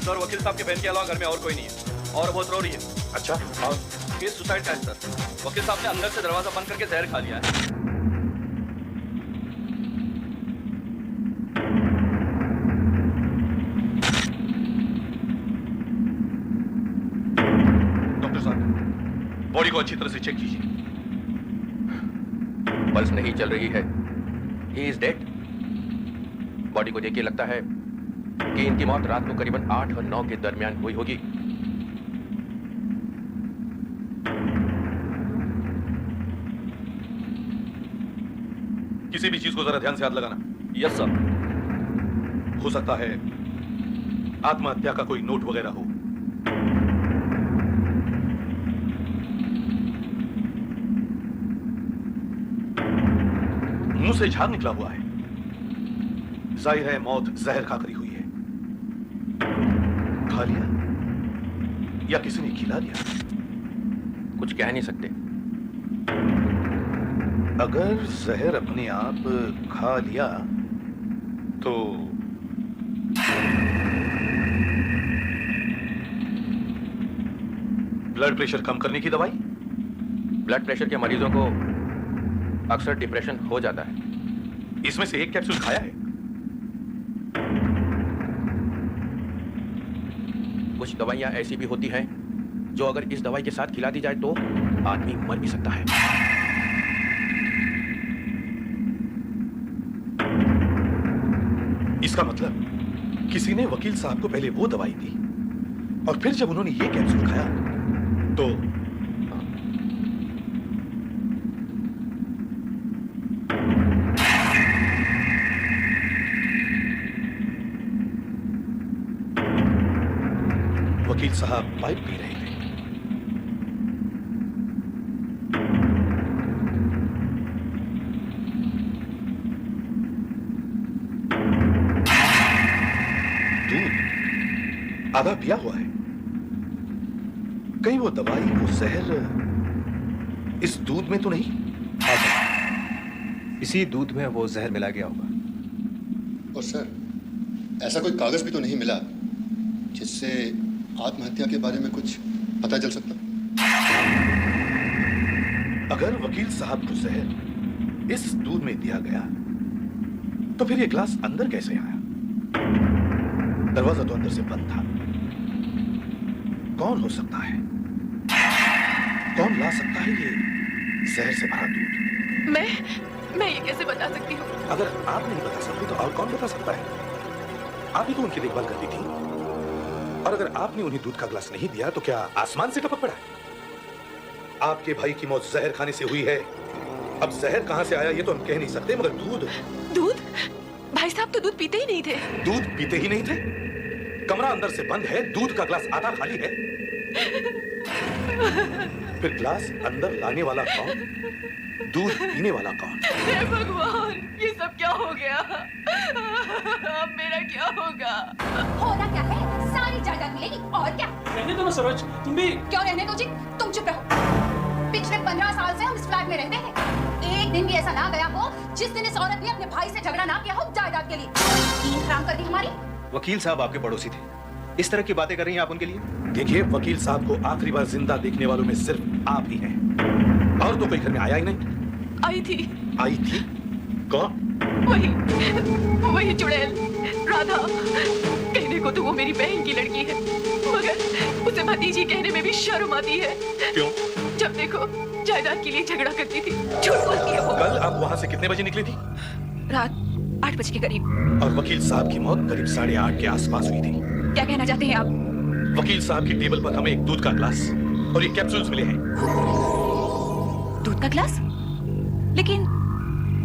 Sir वकील साहब के बहन के अलावा घर में और कोई नहीं है और बहुत रो रही है। अच्छा, और केस सुसाइड का है सर। वकील साहब ने अंदर से दरवाजा बंद करके जहर खा लिया है। डॉक्टर साहब, बॉडी को अच्छी तरह से चेक कीजिए। पल्स नहीं चल रही है। He is dead. बॉडी को देखिए लगता है कि इनकी मौत रात को करीबन 8 और 9 के दरमियान हुई होगी। किसी भी चीज को जरा ध्यान से हाथ लगाना। Yes sir. हो सकता है आत्महत्या का कोई नोट वगैरह हो। मुंह से झाग निकला हुआ है। जाहिर है मौत जहर खाकर ही हुई है। खा लिया या किसी ने खिला दिया? कुछ कह नहीं सकते। अगर जहर अपने आप खा लिया तो ब्लड प्रेशर कम करने की दवाई? ब्लड प्रेशर के मरीजों को अक्सर डिप्रेशन हो जाता है। इसमें से एक कैप्सूल खाया है? कुछ दवाइयां ऐसी भी होती हैं जो अगर इस दवाई के साथ खिला दी जाए तो आदमी मर भी सकता है। इसका मतलब किसी ने वकील साहब को पहले वो दवाई दी और फिर जब उन्होंने ये कैप्सूल खाया तो वकील साहब पाइप पी रहे थे। दूध आधा पिया हुआ है। कहीं वो दवाई, वो जहर इस दूध में तो नहीं? हाँ सर, इसी दूध में वो जहर मिला गया होगा। और सर, ऐसा कोई कागज भी तो नहीं मिला जिससे आत्महत्या के बारे में कुछ पता चल सकता? अगर वकील साहब को जहर इस दूध में दिया गया तो फिर ये ग्लास अंदर कैसे आया? दरवाजा तो अंदर से बंद था। कौन हो सकता है? कौन ला सकता है ये जहर से भरा दूध? मैं ये कैसे बता सकती हूँ? अगर आप नहीं बता सकती तो और कौन बता सकता है? आप ही तो उनकी देखभाल करती थी। और अगर आपने उन्हें दूध का ग्लास नहीं दिया तो क्या आसमान से टपक पड़ा? आपके भाई की मौत जहर खाने से हुई है। अब जहर कहां से आया ये तो हम कह नहीं सकते, मगर दूध? भाई साहब तो दूध पीते ही नहीं थे। दूध पीते ही नहीं थे? कमरा अंदर से बंद है, दूध का ग्लास आधा खाली है। फिर ग्लास अंदर लाने वाला कौन? दूध पीने वाला कौन? हे भगवान, ये सब क्या हो गया? अब मेरा क्या होगा? होना क्या है? सारी जायदाद मिलेगी और क्या? रहने दो ना सरोज, तुम भी। क्यों रहने दो जी? तुम चुप रहो। पिछले 15 साल से हम इस फ्लैट में रहते हैं। एक दिन भी ऐसा ना गया हो जिस दिन इस औरत ने अपने भाई से झगड़ा ना किया हो जायदाद के लिए। नींद हराम कर दी हमारी। वकील साहब आपके पड़ोसी थे, इस तरह की बातें कर रही हैं आप उनके लिए? देखिए, वकील साहब को आखिरी बार जिंदा देखने वालों में सिर्फ आप ही हैं। और तो कोई घर में आया ही नहीं। आई थी। आई थी? कौन? वही चुड़ैल, राधा। कहने को तो वो मेरी बहन की लड़की है, मगर उसे भतीजी कहने में भी शर्म आती है। क्यों? जब देखो जायदाद के लिए झगड़ा करती थी, झूठ बोलती है वो। कल आप वहां से कितने बजे निकली थी? रात 8 बजे के करीब। और वकील साहब की मौत करीब 8:30 के आसपास हुई थी। क्या कहना चाहते हैं आप? वकील साहब की टेबल पर हमें एक दूध का ग्लास और ये कैप्सूल्स मिले हैं। दूध का ग्लास? लेकिन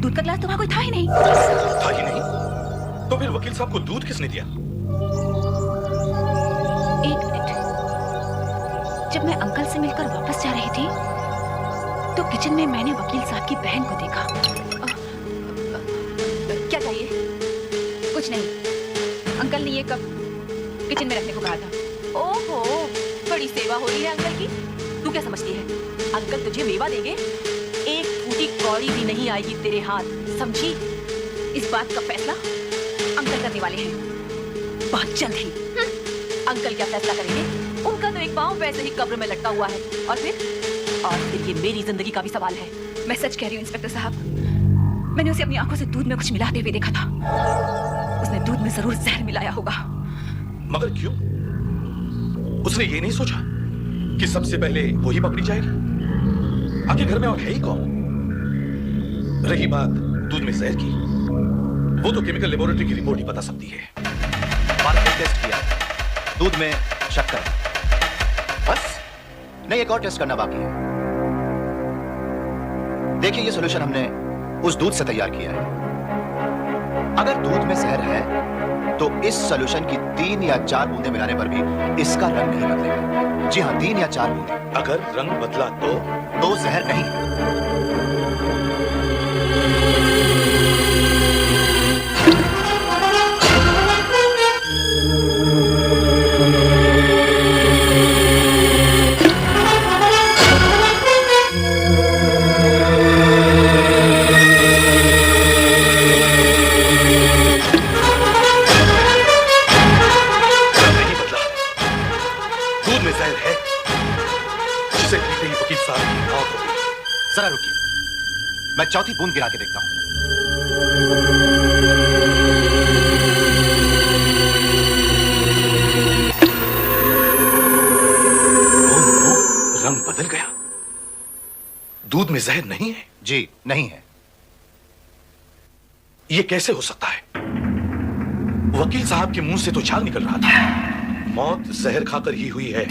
दूध का ग्लास तो वहां कोई था ही नहीं। था ही नहीं? तो फिर वकील साहब को दूध किसने दिया? एक मिनट, जब मैं अंकल से मिलकर वापस जा रही थी तो किचन में मैंने वकील साहब की बहन को देखा। क्या चाहिए? कुछ नहीं, अंकल ने ये कप किचन में रखने को कहा था। ओहो, बड़ी सेवा हो रही है अंकल की। तू क्या समझती है अंकल तुझे मेवा देंगे? एक फूटी कौड़ी भी नहीं आएगी तेरे हाथ, समझी? इस बात का फैसला अंकल करने वाले हैं बहुत जल्द ही। अंकल क्या फैसला करेंगे? उनका तो एक पांव वैसे ही कब्र में लटका हुआ है। और फिर ये मेरी जिंदगी का भी सवाल है। मैं सच कह रही हूँ इंस्पेक्टर साहब, मैंने उसे अपनी आंखों से दूध में कुछ मिलाते हुए देखा था। उसने दूध में जरूर जहर मिलाया होगा। मगर क्यों? उसने ये नहीं सोचा कि सबसे पहले वो ही पकड़ी जाएगी? आगे घर में और है ही कौन? रही बात दूध में जहर की, वो तो केमिकल लेबोरेटरी की रिपोर्ट ही बता सकती है। मार्केट टेस्ट किया, दूध में शक्कर, बस नहीं एक और टेस्ट करना बाकी है। देखिए ये सॉल्यूशन हमने उस दूध से तैयार किया है। अगर दूध में जहर है तो इस सॉल्यूशन की 3 या 4 बूंदें मिलाने पर भी इसका रंग नहीं बदलेगा। जी हाँ, 3 या 4 बूंदें। अगर रंग बदला तो जहर नहीं। जरा रुकिए, मैं चौथी बूंद गिरा के देखता हूं। रंग बदल गया। दूध में जहर नहीं है? जी नहीं है। यह कैसे हो सकता है? वकील साहब के मुंह से तो झाग निकल रहा था। मौत जहर खाकर ही हुई है।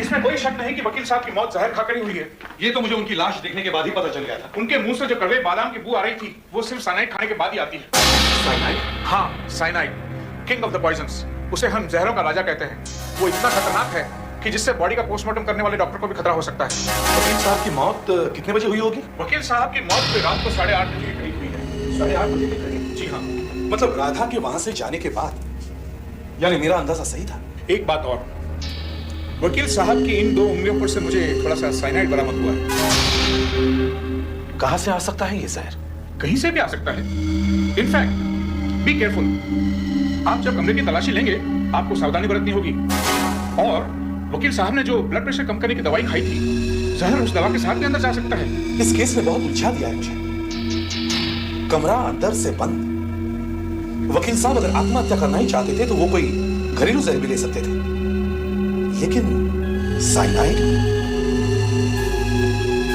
इसमें कोई शक नहीं कि वकील साहब की मौत जहर खाकर ही हुई है। ये तो मुझे उनकी लाश देखने के बाद ही पता चल गया था। उनके मुंह से जो कड़वे बादाम की बू आ रही थी वो सिर्फ साइनाइड खाने के बाद ही आती है। साइनाइड? हाँ, cyanide, king of the poisons. उसे हम जहरों का राजा कहते हैं। वो इतना खतरनाक है कि जिससे बॉडी का पोस्टमार्टम करने वाले डॉक्टर को भी खतरा हो सकता है। वकील साहब की मौत कितने बजे हुई होगी? वकील साहब की मौत रात को 8:30 बजे के करीब हुई है। 8:30 बजे के करीब? जी हाँ। मतलब राधा के वहां से जाने के बाद? यानी मेरा अंदाजा सही था। एक बात और, वकील साहब की इन 2 उंगलियों पर से मुझे थोड़ा सा साइनाइड बरामद हुआ है। कहां से आ सकता है ये जहर? कहीं से भी आ सकता है। In fact be careful. आप जब कमरे की तलाशी लेंगे आपको सावधानी बरतनी होगी। और वकील साहब ने जो ब्लड प्रेशर कम करने की दवाई खाई थी, जहर उस दवा के साथ भी अंदर जा सकता है। इस केस ने बहुत उलझा दिया है मुझे। कमरा अंदर से बंद। वकील साहब अगर आत्महत्या करना ही चाहते थे तो वो कोई घरेलू जहर भी ले सकते थे, लेकिन साइनाइड?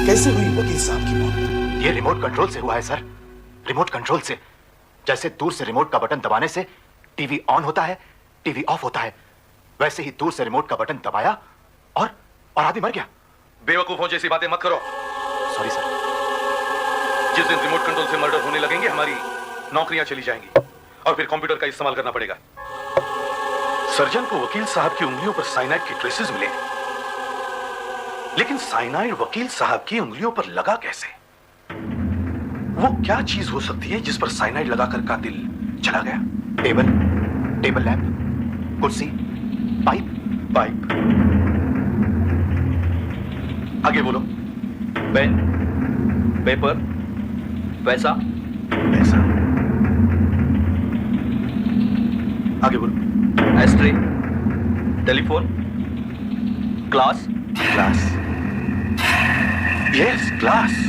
कैसे हुई वकील साहब की मौत? ये रिमोट कंट्रोल से हुआ है सर, रिमोट कंट्रोल से। जैसे दूर से रिमोट का बटन दबाने से टीवी ऑन होता है, टीवी ऑफ होता है, वैसे ही दूर से रिमोट का बटन दबाया और आदमी मर गया। बेवकूफों जैसी बातें मत करो। Sorry sir. जिस दिन रिमोट कंट्रोल से मर्डर होने लगेंगे हमारी नौकरियां चली जाएंगी और फिर कंप्यूटर का इस्तेमाल करना पड़ेगा। सर्जन को वकील साहब की उंगलियों पर साइनाइड के ट्रेसेस मिले, लेकिन साइनाइड वकील साहब की उंगलियों पर लगा कैसे? वो क्या चीज हो सकती है जिस पर साइनाइड लगाकर कातिल चला गया? टेबल लैंप, कुर्सी, पाइप। आगे बोलो। पेन, पेपर, पैसा। आगे बोलो। Ashtray, telephone, glass. Yes, glass.